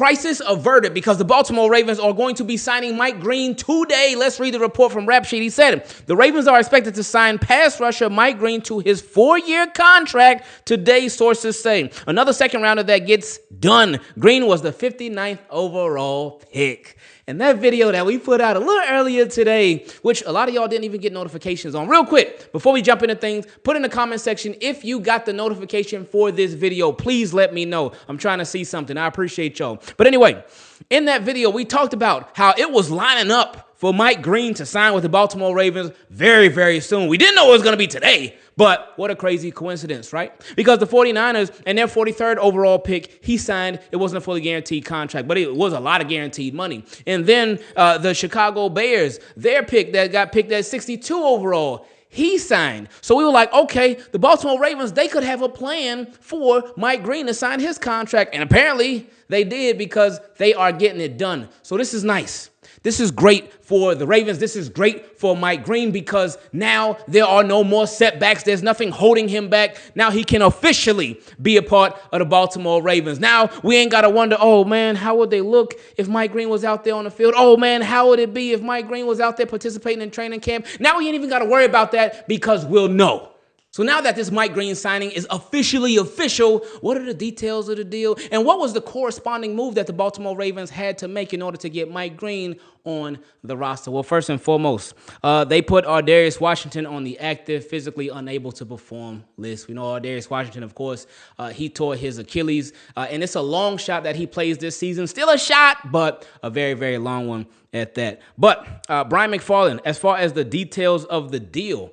crisis averted because the Baltimore Ravens are going to be signing Mike Green today. Let's read the report from Rap Sheet. He said, the Ravens are expected to sign pass rusher Mike Green to his 4-year contract today, sources say. Another second rounder that gets done. Green was the 59th overall pick. And that video that we put out a little earlier today, which a lot of y'all didn't even get notifications on. Real quick, before we jump into things, put in the comment section if you got the notification for this video. Please let me know. I'm trying to see something. I appreciate y'all. But anyway, in that video, we talked about how it was lining up for Mike Green to sign with the Baltimore Ravens very, very soon. We didn't know it was going to be today, but what a crazy coincidence, right? Because the 49ers and their 43rd overall pick, he signed. It wasn't a fully guaranteed contract, but it was a lot of guaranteed money. And then the Chicago Bears, their pick that got picked at 62 overall, he signed. So we were like, okay, the Baltimore Ravens, they could have a plan for Mike Green to sign his contract. And apparently they did because they are getting it done. So this is nice. This is great for the Ravens. This is great for Mike Green because now there are no more setbacks. There's nothing holding him back. Now he can officially be a part of the Baltimore Ravens. Now we ain't got to wonder, oh, man, how would they look if Mike Green was out there on the field? Oh, man, how would it be if Mike Green was out there participating in training camp? Now we ain't even got to worry about that because we'll know. So now that this Mike Green signing is officially official, what are the details of the deal? And what was the corresponding move that the Baltimore Ravens had to make in order to get Mike Green on the roster? Well, first and foremost, they put Darius Washington on the active, physically unable to perform list. We know Darius Washington, of course, he tore his Achilles, and it's a long shot that he plays this season. Still a shot, but a very, very long one at that. But Brian McFarland, as far as the details of the deal,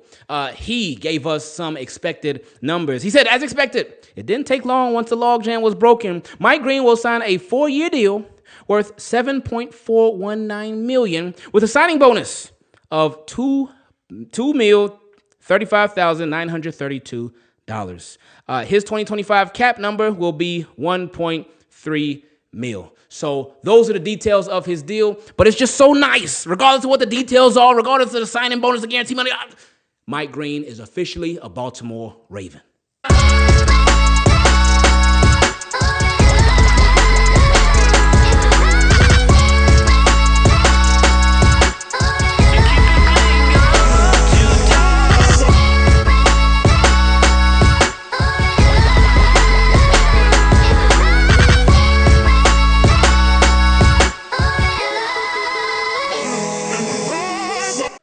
he gave us some expected numbers. He said, as expected, it didn't take long once the logjam was broken. Mike Green will sign a 4-year deal worth $7.419 million with a signing bonus of $2,035,932. His 2025 cap number will be $1.3 million. So those are the details of his deal, but it's just so nice, regardless of what the details are, regardless of the signing bonus, the guarantee money. Mike Green is officially a Baltimore Raven.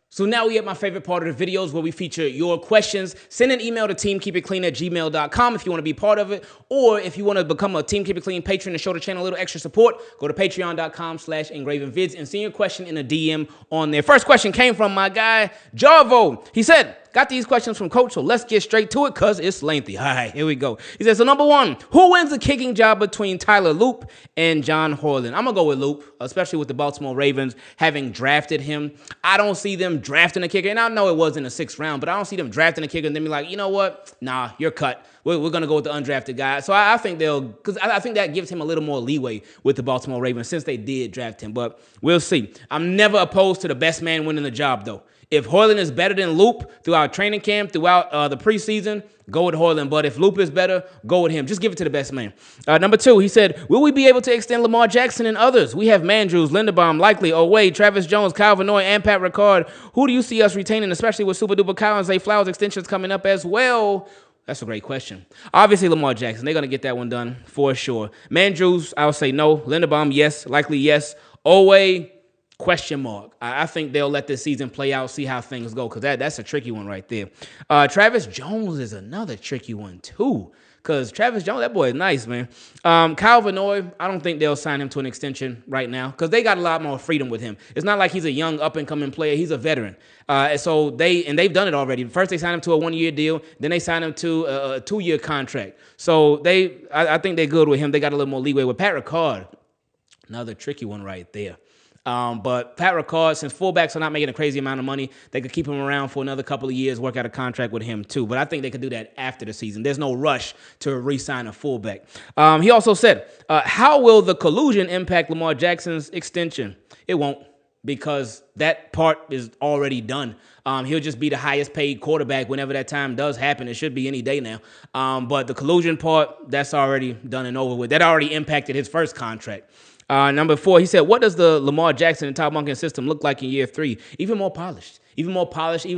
So now we at my favorite part of the videos where we feature your questions. Send an email to teamkeepitclean@gmail.com if you want to be part of it. Or if you want to become a Team Keep It Clean patron and show the channel a little extra support, go to patreon.com/Ingravenvids and send your question in a DM on there. First question came from my guy, Jarvo. He said, got these questions from Coach, so let's get straight to it because it's lengthy. All right, here we go. He says, so number one, who wins the kicking job between Tyler Loop and John Horland? I'm going to go with Loop, especially with the Baltimore Ravens having drafted him. I don't see them drafting a kicker, and I know it was in the 6th round, but I don't see them drafting a kicker and then be like, you know what? Nah, you're cut. We're going to go with the undrafted guy. So I think because I think that gives him a little more leeway with the Baltimore Ravens since they did draft him, but we'll see. I'm never opposed to the best man winning the job, though. If Horland is better than Loop throughout training camp, throughout the preseason, go with Horland. But if Loop is better, go with him. Just give it to the best man. Number two, he said, will we be able to extend Lamar Jackson and others? We have Mandrews, Linderbaum, Likely, Oway, Travis Jones, Kyle Van Noy, and Pat Ricard. Who do you see us retaining, especially with Super Duper Kyle and Zay Flowers extensions coming up as well? That's a great question. Obviously, Lamar Jackson. They're going to get that one done for sure. Mandrews, I would say no. Linderbaum, yes. Likely, yes. Oway, question mark. I think they'll let this season play out, see how things go, because that's a tricky one right there. Travis Jones is another tricky one, too, because Travis Jones, that boy is nice, man. Kyle Van Noy, I don't think they'll sign him to an extension right now because they got a lot more freedom with him. It's not like he's a young, up-and-coming player. He's a veteran. So they've done it already. First, they signed him to a 1-year deal. Then they signed him to a 2-year contract. So I think they're good with him. They got a little more leeway. With Pat Ricard, another tricky one right there. But Pat Ricard, since fullbacks are not making a crazy amount of money, they could keep him around for another couple of years, work out a contract with him too. But I think they could do that after the season. There's no rush to re-sign a fullback. He also said, how will the collusion impact Lamar Jackson's extension? It won't, because that part is already done. He'll just be the highest paid quarterback whenever that time does happen. It should be any day now. But the collusion part, that's already done and over with. That already impacted his first contract. Number 4, he said, what does the Lamar Jackson and Todd Monken system look like in year 3? Even more polished, even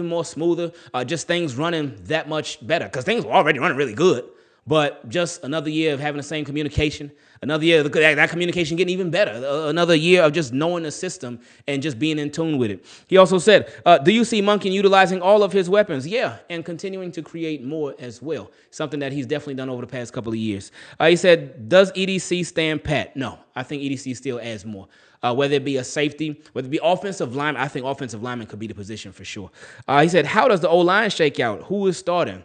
more smoother, just things running that much better because things were already running really good. But just another year of having the same communication, another year of that communication getting even better, another year of just knowing the system and just being in tune with it. He also said, do you see Monken utilizing all of his weapons? Yeah, and continuing to create more as well, something that he's definitely done over the past couple of years. He said, does EDC stand pat? No, I think EDC still adds more. Whether it be a safety, whether it be offensive lineman, I think offensive lineman could be the position for sure. He said, how does the O-line shake out? Who is starting?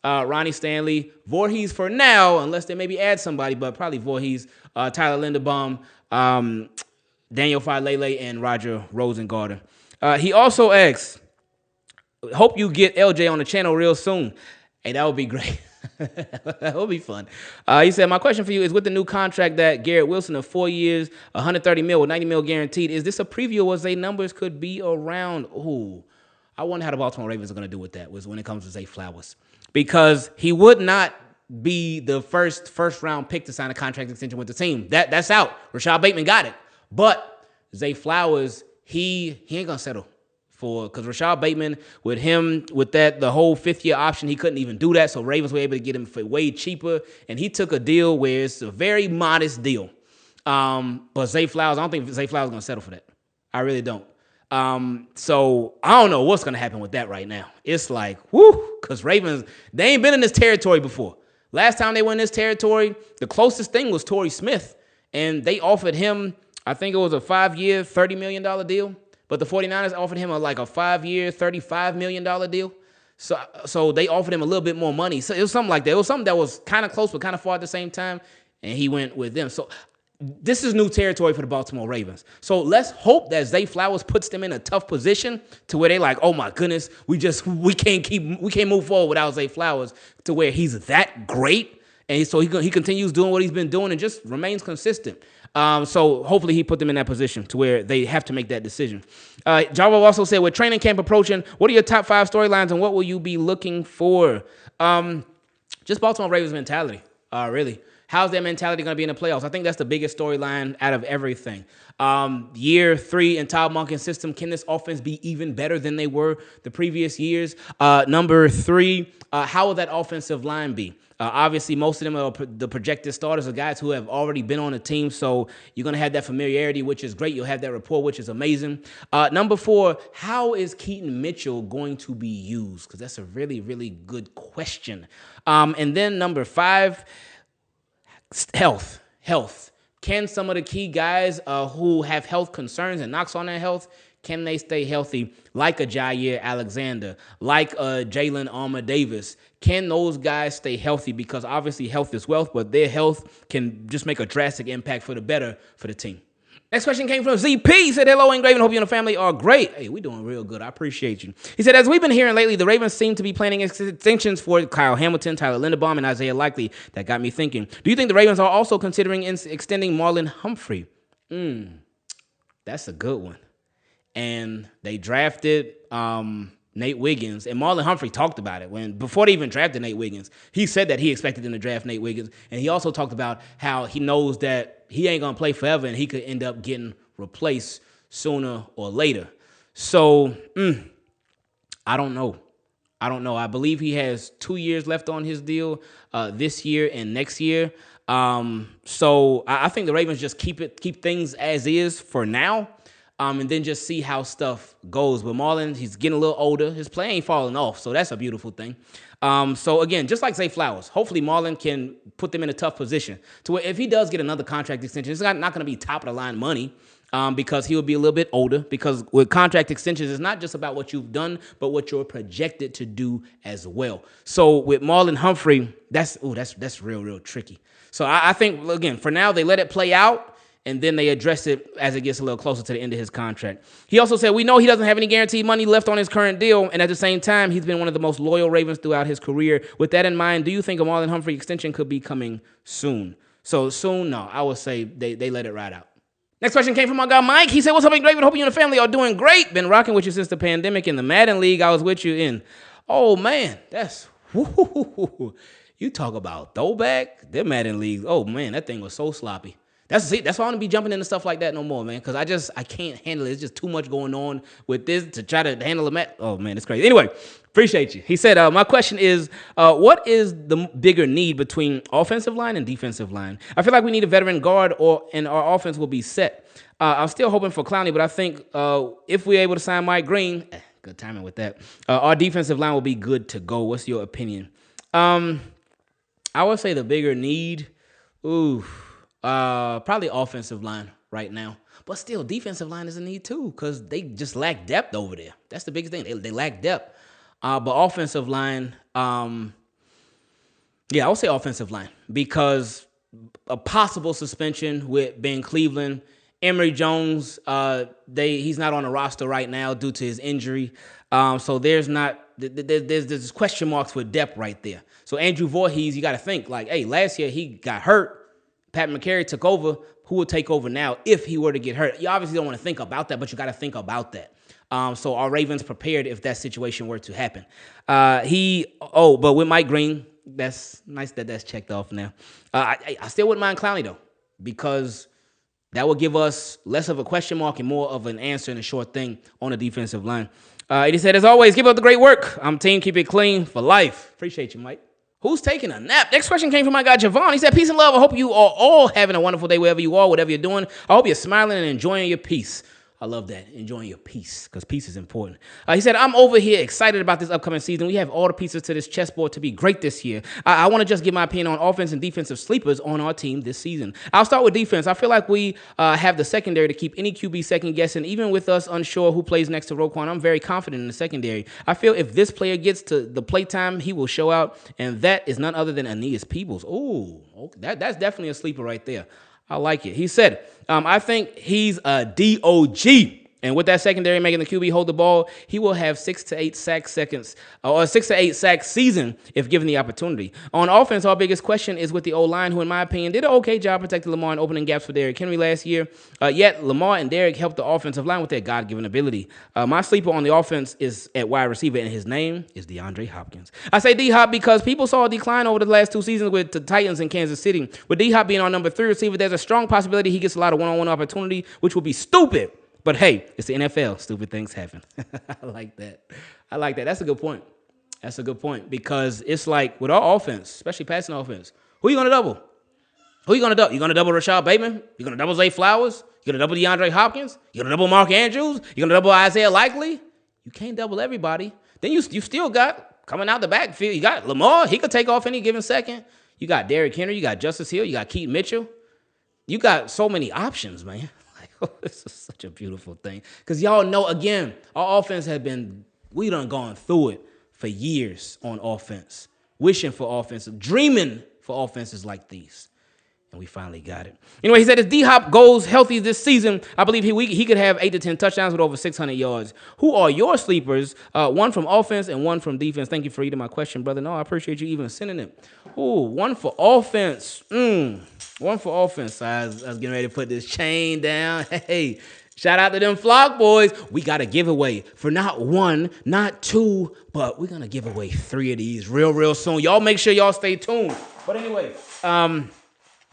Ronnie Stanley, Voorhees for now, unless they maybe add somebody, but probably Voorhees, Tyler Linderbaum, Daniel Falele, and Roger Rosengarten. He also asks, hope you get LJ on the channel real soon. Hey, that would be great. That would be fun. He said, my question for you is, with the new contract that Garrett Wilson of 4 years, 130 mil with 90 mil guaranteed, is this a preview of what Zay numbers could be around? Ooh, I wonder how the Baltimore Ravens are going to do with that when it comes to Zay Flowers. Because he would not be the first round pick to sign a contract extension with the team. That's out. Rashad Bateman got it. But Zay Flowers, he ain't gonna settle because Rashad Bateman, with the whole 5th-year option, he couldn't even do that. So Ravens were able to get him for way cheaper. And he took a deal where it's a very modest deal. But Zay Flowers, I don't think Zay Flowers is gonna settle for that. I really don't. So I don't know what's going to happen with that right now. It's like, whoo, because Ravens, they ain't been in this territory before. Last time they were in this territory, the closest thing was Torrey Smith, and they offered him, I think it was a 5-year, $30 million deal, but the 49ers offered him a 5-year, $35 million deal. So they offered him a little bit more money. So it was something like that. It was something that was kind of close but kind of far at the same time, and he went with them. So this is new territory for the Baltimore Ravens. So let's hope that Zay Flowers puts them in a tough position to where they like, oh my goodness, we can't move forward without Zay Flowers, to where he's that great. And so he continues doing what he's been doing and just remains consistent. So hopefully he put them in that position to where they have to make that decision. Jarvo also said, with training camp approaching, what are your top 5 storylines and what will you be looking for? Just Baltimore Ravens mentality, really. How's their mentality going to be in the playoffs? I think that's the biggest storyline out of everything. Year 3 in Todd Monken's system, can this offense be even better than they were the previous years? Number 3, how will that offensive line be? Obviously, most of them are the projected starters, are guys who have already been on the team, so you're going to have that familiarity, which is great. You'll have that rapport, which is amazing. Number 4, how is Keaton Mitchell going to be used? Because that's a really, really good question. And then number 5, health. Can some of the key guys who have health concerns and knocks on their health, can they stay healthy, like a Jair Alexander, like a Jalen Armour-Davis? Can those guys stay healthy? Because obviously health is wealth, but their health can just make a drastic impact for the better for the team. Next question came from ZP. He said, hello, Ingraven. Hope you and the family are great. Hey, we're doing real good. I appreciate you. He said, as we've been hearing lately, the Ravens seem to be planning extensions for Kyle Hamilton, Tyler Linderbaum, and Isaiah Likely. That got me thinking. Do you think the Ravens are also considering extending Marlon Humphrey? That's a good one. And they drafted Nate Wiggins, and Marlon Humphrey talked about it before they even drafted Nate Wiggins. He said that he expected them to draft Nate Wiggins, and he also talked about how he knows that he ain't gonna play forever, and he could end up getting replaced sooner or later. So I don't know. I believe he has 2 years left on his deal, this year and next year. So I think the Ravens just keep things as is for now. And then just see how stuff goes. But Marlon, he's getting a little older. His play ain't falling off, so that's a beautiful thing. So again, just like Zay Flowers, hopefully Marlon can put them in a tough position to where if he does get another contract extension, it's not going to be top-of-the-line money because he will be a little bit older. Because with contract extensions, it's not just about what you've done, but what you're projected to do as well. So with Marlon Humphrey, that's real tricky. So I think, again, for now, they let it play out. And then they address it as it gets a little closer to the end of his contract. He also said, we know he doesn't have any guaranteed money left on his current deal, and at the same time, he's been one of the most loyal Ravens throughout his career. With that in mind, do you think a Marlon Humphrey extension could be coming soon? So soon, no. I would say they let it ride out. Next question came from my guy Mike. He said, what's up, Ingraven? Hope you and the family are doing great. Been rocking with you since the pandemic in the Madden League I was with you in. Oh, man, that's... Woo-hoo-hoo-hoo. You talk about throwback. Their Madden League, oh, man, that thing was so sloppy. That's why I don't be jumping into stuff like that no more, man. Because I can't handle it. It's just too much going on with this to try to handle a Oh man, it's crazy. Anyway, appreciate you. He said, my question is, what is the bigger need between offensive line and defensive line? I feel like we need a veteran guard, and our offense will be set. I'm still hoping for Clowney, but I think if we're able to sign Mike Green, good timing with that, our defensive line will be good to go. What's your opinion? I would say the bigger need, probably offensive line right now. But still, defensive line is a need too, because they just lack depth over there. That's the biggest thing. They lack depth. But offensive line, I would say offensive line, because a possible suspension with Ben Cleveland, Emory Jones, he's not on the roster right now due to his injury. So there's this question marks for depth right there. So Andrew Voorhees, you got to think like, hey, last year he got hurt. Pat McCary took over. Who will take over now if he were to get hurt? You obviously don't want to think about that, but you got to think about that. So are Ravens prepared if that situation were to happen? But with Mike Green, that's nice that's checked off now. I still wouldn't mind Clowney though, because that would give us less of a question mark and more of an answer and a short thing on the defensive line. He said, as always, keep up the great work. I'm Team Keep It Clean for life. Appreciate you, Mike. Who's taking a nap? Next question came from my guy, Javon. He said, peace and love. I hope you are all having a wonderful day wherever you are, whatever you're doing. I hope you're smiling and enjoying your peace. I love that, enjoying your peace, because peace is important. He said, I'm over here excited about this upcoming season. We have all the pieces to this chessboard to be great this year. I want to just give my opinion on offense and defensive sleepers on our team this season. I'll start with defense. I feel like we have the secondary to keep any QB second guessing. Even with us unsure who plays next to Roquan, I'm very confident in the secondary. I feel if this player gets to the play time, he will show out, and that is none other than Aeneas Peebles. Ooh, okay. That's definitely a sleeper right there. I like it. He said, I think he's a DOG. And with that secondary making the QB hold the ball, he will have 6 to 8 sack seconds or 6 to 8 sack season if given the opportunity. On offense, our biggest question is with the O-line, who in my opinion did an okay job protecting Lamar and opening gaps for Derrick Henry last year. Yet Lamar and Derrick helped the offensive line with their God-given ability. My sleeper on the offense is at wide receiver, and his name is DeAndre Hopkins. I say D-Hop because people saw a decline over the last 2 seasons with the Titans and Kansas City. With D-Hop being our number 3 receiver, there's a strong possibility he gets a lot of one-on-one opportunity, which would be stupid. But hey, it's the NFL. Stupid things happen. I like that. That's a good point. Because it's like with our offense, especially passing offense, who you going to double? You going to double Rashad Bateman? You going to double Zay Flowers? You going to double DeAndre Hopkins? You going to double Mark Andrews? You going to double Isaiah Likely? You can't double everybody. Then you still got, coming out the backfield, you got Lamar. He could take off any given second. You got Derrick Henry. You got Justice Hill. You got Keaton Mitchell. You got so many options, man. This is such a beautiful thing. Because y'all know, again, our offense we done gone through it for years on offense. Wishing for offense, dreaming for offenses like these. And we finally got it. Anyway, he said if D-Hop goes healthy this season, I believe he could have 8 to 10 touchdowns with over 600 yards. Who are your sleepers? One from offense and one from defense. Thank you for reading my question, brother. No, I appreciate you even sending it. Ooh, one for offense. One for offense. I was getting ready to put this chain down. Hey, shout out to them Flock boys. We got a giveaway for not 1, not 2, but we're going to give away 3 of these real soon. Y'all make sure y'all stay tuned. But anyway,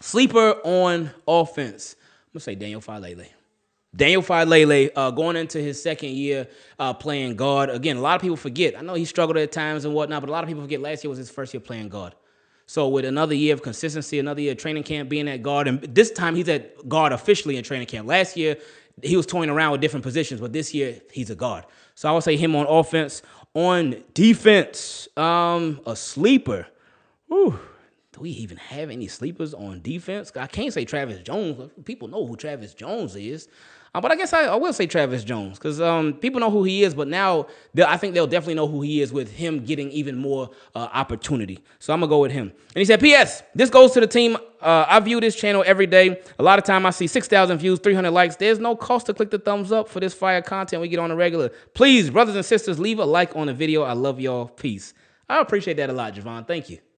sleeper on offense. I'm going to say Daniel Falele. Going into his second year playing guard. Again, a lot of people forget. I know he struggled at times and whatnot, but a lot of people forget last year was his first year playing guard. So with another year of consistency, another year of training camp being at guard, and this time he's at guard officially in training camp. Last year, he was toying around with different positions, but this year, he's a guard. So I would say him on offense. On defense, a sleeper. Whew. Do we even have any sleepers on defense? I can't say Travis Jones. People know who Travis Jones is. But I guess I will say Travis Jones because people know who he is, but now I think they'll definitely know who he is with him getting even more opportunity. So I'm going to go with him. And he said, P.S., this goes to the team. I view this channel every day. A lot of time I see 6,000 views, 300 likes. There's no cost to click the thumbs up for this fire content we get on a regular. Please, brothers and sisters, leave a like on the video. I love y'all. Peace. I appreciate that a lot, Javon. Thank you.